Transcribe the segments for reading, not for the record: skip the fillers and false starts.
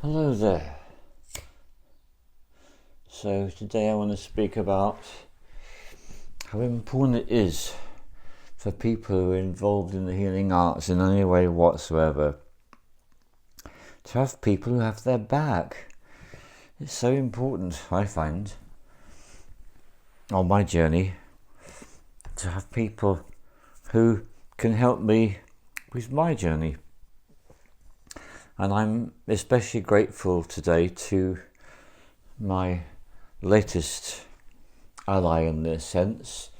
Hello there. So today I want to speak about how important it is for people who are involved in the healing arts in any way whatsoever to have people who have their back. It's so important, I find, on my journey, to have people who can help me with my journey. And I'm especially grateful today to my latest ally in this sense,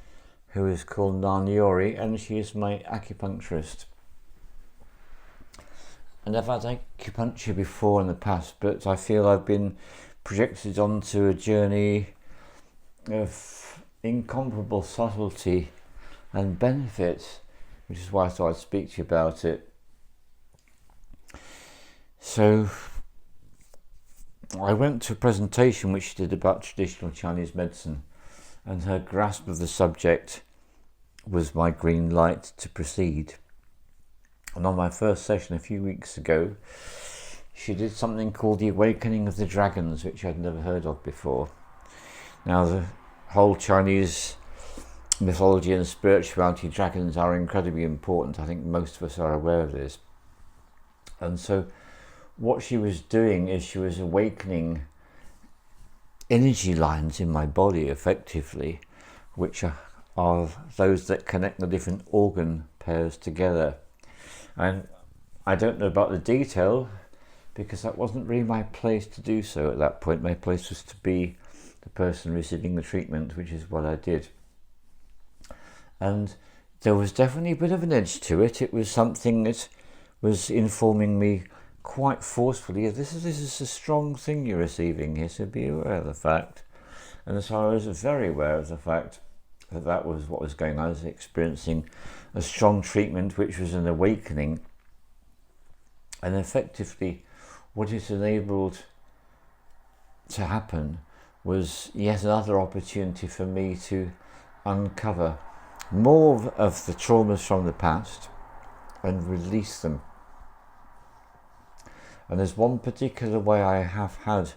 who is called Naniori, and she is my acupuncturist. And I've had acupuncture before in the past, but I feel I've been projected onto a journey of incomparable subtlety and benefit, which is why I thought I'd speak to you about it. So I went to a presentation which she did about traditional Chinese medicine, and her grasp of the subject was my green light to proceed. And on my first session a few weeks ago, she did something called the Awakening of the Dragons, which I'd never heard of before. Now, the whole Chinese mythology and spirituality, dragons are incredibly important. I think most of us are aware of this. And so what she was doing is she was awakening energy lines in my body effectively, which are those that connect the different organ pairs together. And I don't know about the detail because that wasn't really my place to do so at that point. My place was to be the person receiving the treatment, which is what I did. And there was definitely a bit of an edge to it. It was something that was informing me quite forcefully, this is a strong thing you're receiving here, so be aware of the fact. And so I was very aware of the fact that that was what was going on. I was experiencing a strong treatment, which was an awakening, and effectively what it enabled to happen was yet another opportunity for me to uncover more of the traumas from the past and release them. And there's one particular way I have had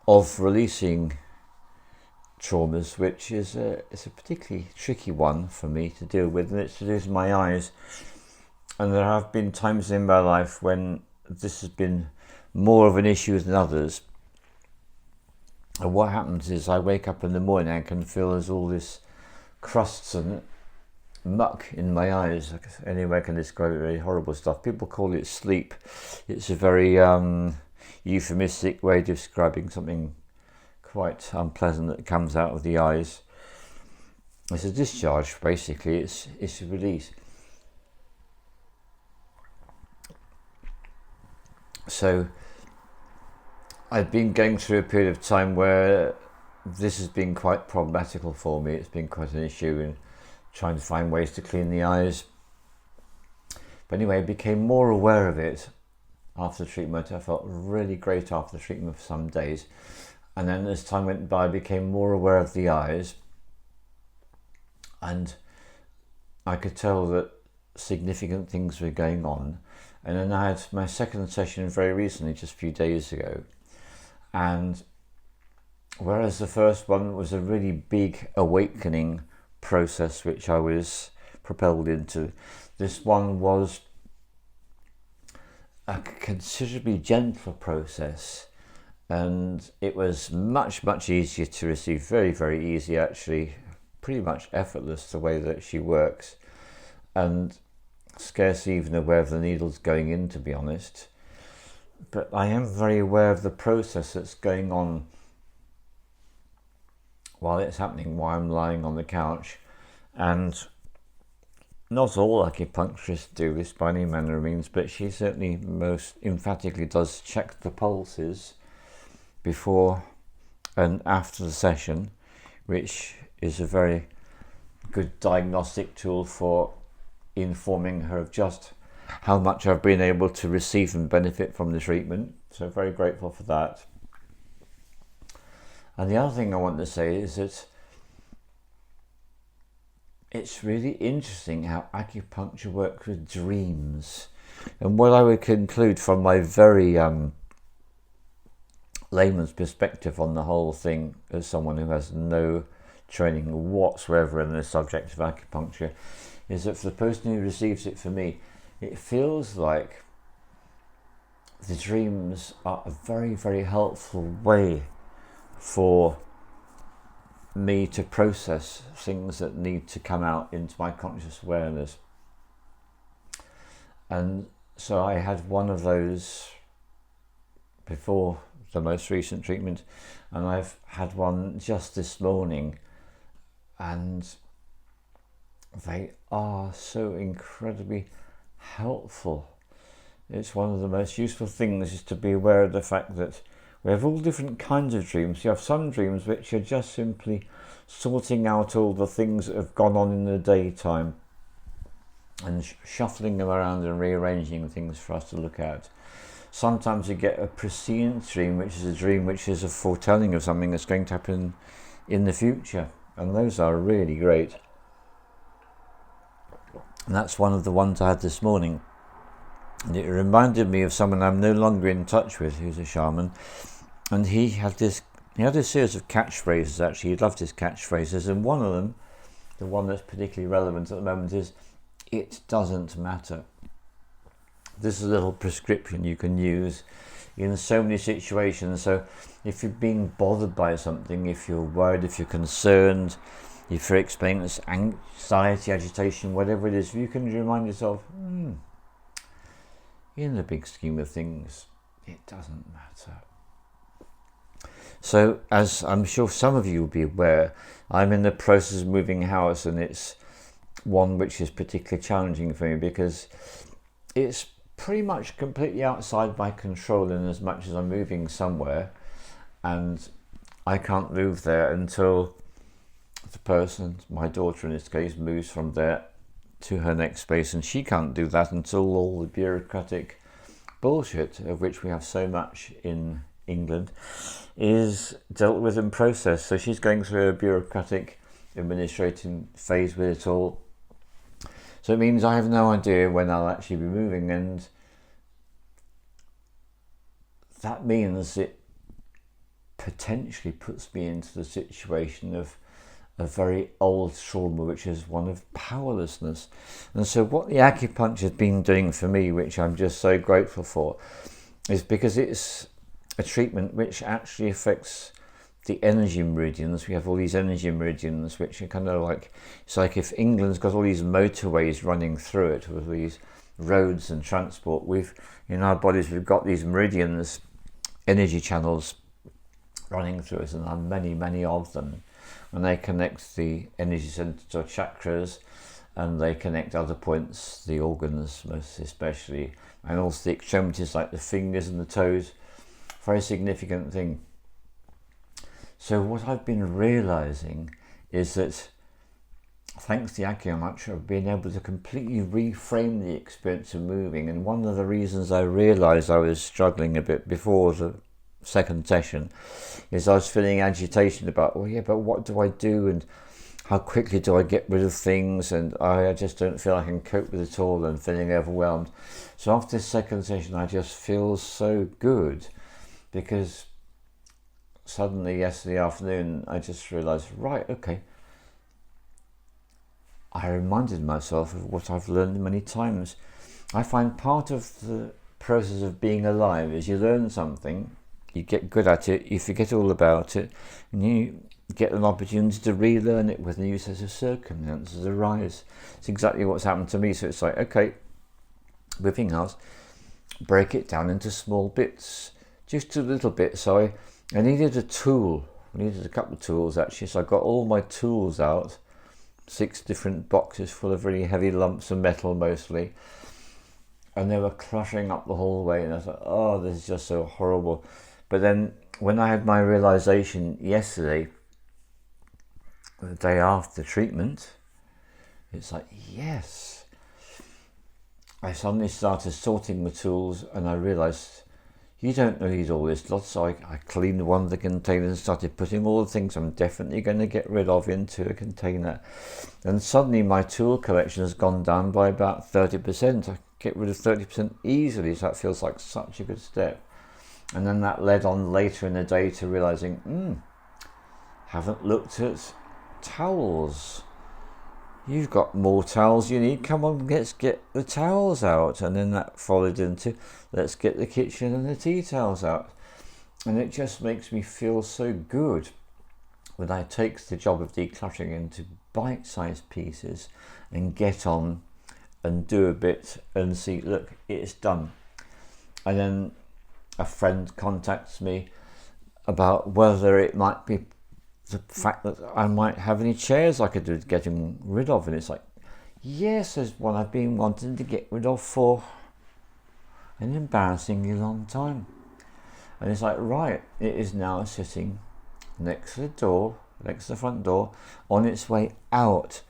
of releasing traumas, which is it's a particularly tricky one for me to deal with, and it's to do with my eyes. And there have been times in my life when this has been more of an issue than others. And what happens is I wake up in the morning, I can feel there's all this crusts and muck in my eyes. Any way I can describe it, very horrible stuff. People call it sleep. It's a very euphemistic way of describing something quite unpleasant that comes out of the eyes. It's a discharge, basically. It's a release. So I've been going through a period of time where this has been quite problematical for me. It's been quite an issue in trying to find ways to clean the eyes. But anyway, I became more aware of it after the treatment. I felt really great after the treatment for some days. And then as time went by, I became more aware of the eyes. And I could tell that significant things were going on. And then I had my second session very recently, just a few days ago. And whereas the first one was a really big awakening process which I was propelled into, this one was a considerably gentler process, and it was much easier to receive, very easy actually, pretty much effortless the way that she works, and scarcely even aware of the needles going in, to be honest. But I am very aware of the process that's going on while it's happening, while I'm lying on the couch. And not all acupuncturists do this by any manner of means, but she certainly most emphatically does check the pulses before and after the session, which is a very good diagnostic tool for informing her of just how much I've been able to receive and benefit from the treatment. So very grateful for that. And the other thing I want to say is that it's really interesting how acupuncture works with dreams. And what I would conclude from my very layman's perspective on the whole thing, as someone who has no training whatsoever in the subject of acupuncture, is that for the person who receives it, for me, it feels like the dreams are a very, very helpful way for me to process things that need to come out into my conscious awareness. And so I had one of those before the most recent treatment, and I've had one just this morning, and they are so incredibly helpful. It's one of the most useful things is to be aware of the fact that we have all different kinds of dreams. You have some dreams which are just simply sorting out all the things that have gone on in the daytime and shuffling them around and rearranging things for us to look at. Sometimes you get a prescient dream, which is a dream which is a foretelling of something that's going to happen in the future, and those are really great. And that's one of the ones I had this morning. And it reminded me of someone I'm no longer in touch with, who's a shaman, and he had a series of catchphrases. Actually, he loved his catchphrases, and one of them, the one that's particularly relevant at the moment, is "It doesn't matter." This is a little prescription you can use in so many situations. So if you're being bothered by something, if you're worried, if you're concerned, if you're experiencing anxiety, agitation, whatever it is, you can remind yourself, in the big scheme of things, it doesn't matter. So, as I'm sure some of you will be aware, I'm in the process of moving house, and it's one which is particularly challenging for me because it's pretty much completely outside my control in as much as I'm moving somewhere, and I can't move there until the person, my daughter in this case, moves from there to her next space, and she can't do that until all the bureaucratic bullshit, of which we have so much in England, is dealt with and processed. So she's going through a bureaucratic administrating phase with it all. So it means I have no idea when I'll actually be moving, and that means it potentially puts me into the situation of a very old trauma, which is one of powerlessness. And so what the acupuncture has been doing for me, which I'm just so grateful for, is because it's a treatment which actually affects the energy meridians. We have all these energy meridians which are kind of like, it's like if England's got all these motorways running through it with these roads and transport, in our bodies we've got these meridians, energy channels running through us, and there are many, many of them, and they connect the energy centers or chakras, and they connect other points, the organs most especially, and also the extremities like the fingers and the toes. Very significant thing. So what I've been realizing is that thanks to acupuncture, I've been able to completely reframe the experience of moving. And one of the reasons I realized I was struggling a bit before the second session is I was feeling agitation about, but what do I do, and how quickly do I get rid of things, and I just don't feel I can cope with it all, and feeling overwhelmed. So after this second session, I just feel so good, because suddenly yesterday afternoon I just realized, right, okay, I reminded myself of what I've learned many times. I find part of the process of being alive is you learn something, you get good at it, you forget all about it, and you get an opportunity to relearn it with new sets of circumstances arise. It's exactly what's happened to me. So it's like, okay, moving house, break it down into small bits, just a little bit. So I needed a tool. I needed a couple of tools actually. So I got all my tools out, 6 different boxes full of really heavy lumps of metal mostly, and they were cluttering up the hallway, and I thought, oh, this is just so horrible. But then when I had my realization yesterday, the day after treatment, it's like, yes. I suddenly started sorting the tools, and I realized you don't need all this lot. So I cleaned one of the containers and started putting all the things I'm definitely going to get rid of into a container. And suddenly my tool collection has gone down by about 30%. I get rid of 30% easily, so that feels like such a good step. And then that led on later in the day to realising, haven't looked at towels. You've got more towels you need. Come on, let's get the towels out. And then that followed into, let's get the kitchen and the tea towels out. And it just makes me feel so good when I take the job of decluttering into bite-sized pieces and get on and do a bit and see, look, it's done. And then a friend contacts me about whether it might be the fact that I might have any chairs I could do getting rid of. And it's like, yes, there's one I've been wanting to get rid of for an embarrassingly long time. And it's like, right, it is now sitting next to the door, next to the front door, on its way out.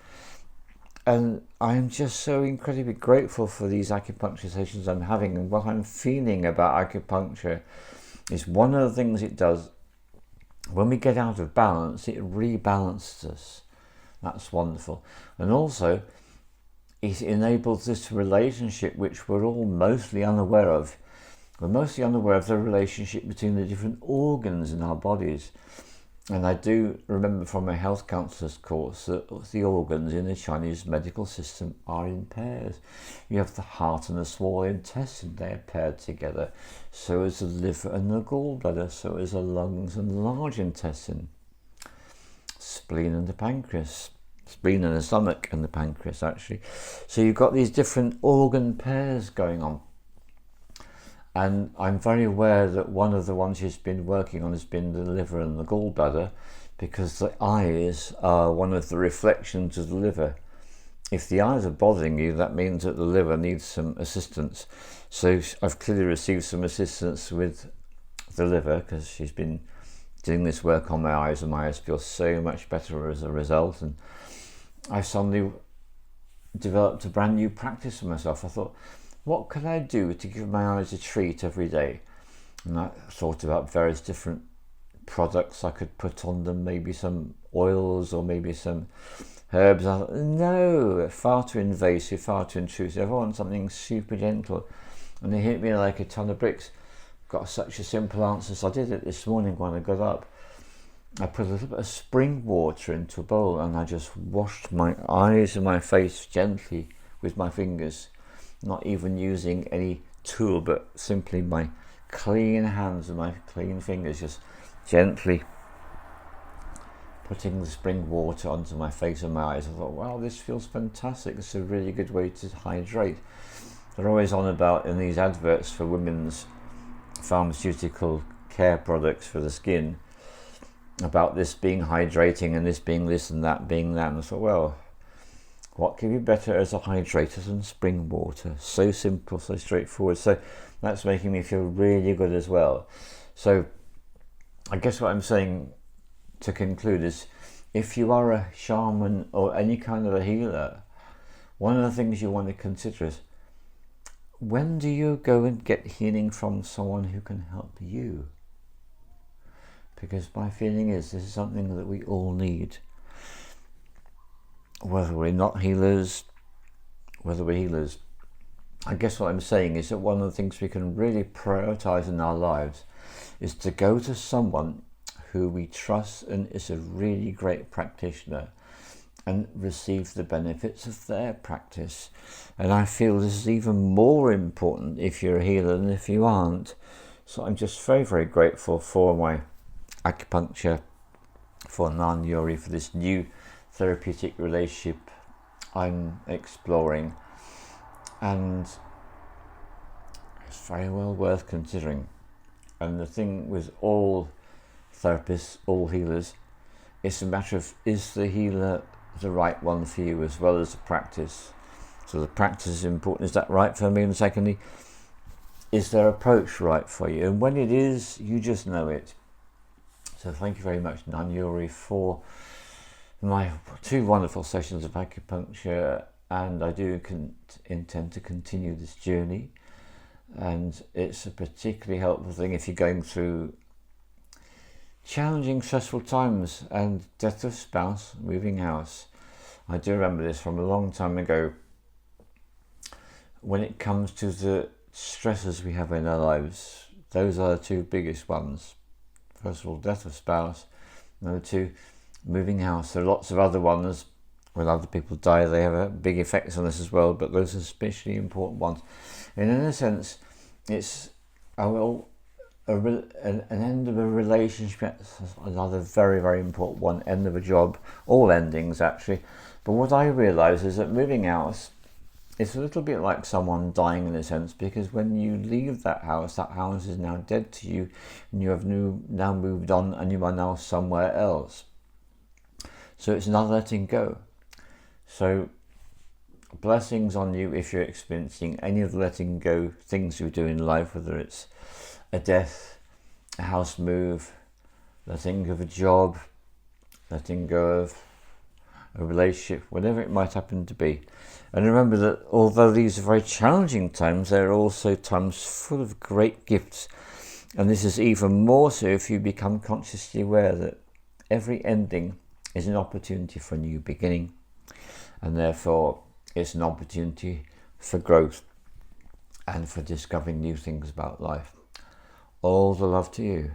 And I'm just so incredibly grateful for these acupuncture sessions I'm having. And what I'm feeling about acupuncture is one of the things it does, when we get out of balance, it rebalances us. That's wonderful. And also, it enables this relationship which we're all mostly unaware of. We're mostly unaware of the relationship between the different organs in our bodies. And I do remember from a health counsellor's course that the organs in the Chinese medical system are in pairs. You have the heart and the small intestine, they're paired together. So is the liver and the gallbladder, so is the lungs and the large intestine. Spleen and the pancreas. Spleen and the stomach and the pancreas, actually. So you've got these different organ pairs going on. And I'm very aware that one of the ones he's been working on has been the liver and the gallbladder, because the eyes are one of the reflections of the liver. If the eyes are bothering you, that means that the liver needs some assistance. So I've clearly received some assistance with the liver, because she's been doing this work on my eyes, and my eyes feel so much better as a result. And I suddenly developed a brand new practice for myself. I thought, what can I do to give my eyes a treat every day? And I thought about various different products I could put on them, maybe some oils or maybe some herbs. I thought, no, far too invasive, far too intrusive. I want something super gentle. And it hit me like a ton of bricks. Got such a simple answer. So I did it this morning when I got up. I put a little bit of spring water into a bowl and I just washed my eyes and my face gently with my fingers. Not even using any tool, but simply my clean hands and my clean fingers, just gently putting the spring water onto my face and my eyes. I thought, wow, this feels fantastic. It's a really good way to hydrate. They're always on about in these adverts for women's pharmaceutical care products for the skin, about this being hydrating and this being this and that being that. And I thought, well, what could be better as a hydrator than spring water? So simple, so straightforward. So that's making me feel really good as well. So I guess what I'm saying to conclude is, if you are a shaman or any kind of a healer, one of the things you want to consider is, when do you go and get healing from someone who can help you? Because my feeling is this is something that we all need. Whether we're not healers, whether we're healers. I guess what I'm saying is that one of the things we can really prioritize in our lives is to go to someone who we trust and is a really great practitioner and receive the benefits of their practice. And I feel this is even more important if you're a healer than if you aren't. So I'm just very, very grateful for my acupuncture, for Nan Yori, for this new therapeutic relationship I'm exploring, and it's very well worth considering. And the thing with all therapists, all healers, it's a matter of, is the healer the right one for you as well as the practice? So the practice is important. Is that right for me? And secondly, is their approach right for you? And when it is, you just know it. So thank you very much, Nan Yori, for my 2 wonderful sessions of acupuncture, and I do intend to continue this journey. And it's a particularly helpful thing if you're going through challenging, stressful times and death of spouse, moving house. I do remember this from a long time ago. When it comes to the stresses we have in our lives, Those are the two biggest ones. First of all, death of spouse. Number two, moving house. There are lots of other ones. When other people die, they have a big effects on us as well, but those are especially important ones. And in a sense, it's an end of a relationship, another very, very important one, end of a job, all endings actually. But what I realise is that moving house, it's a little bit like someone dying in a sense, because when you leave that house is now dead to you, and you have now moved on, and you are now somewhere else. So it's another letting go. So blessings on you if you're experiencing any of the letting go things you do in life, whether it's a death, a house move, letting go of a job, letting go of a relationship, whatever it might happen to be. And remember that although these are very challenging times, they're also times full of great gifts. And this is even more so if you become consciously aware that every ending is an opportunity for a new beginning. And therefore, it's an opportunity for growth and for discovering new things about life. All the love to you.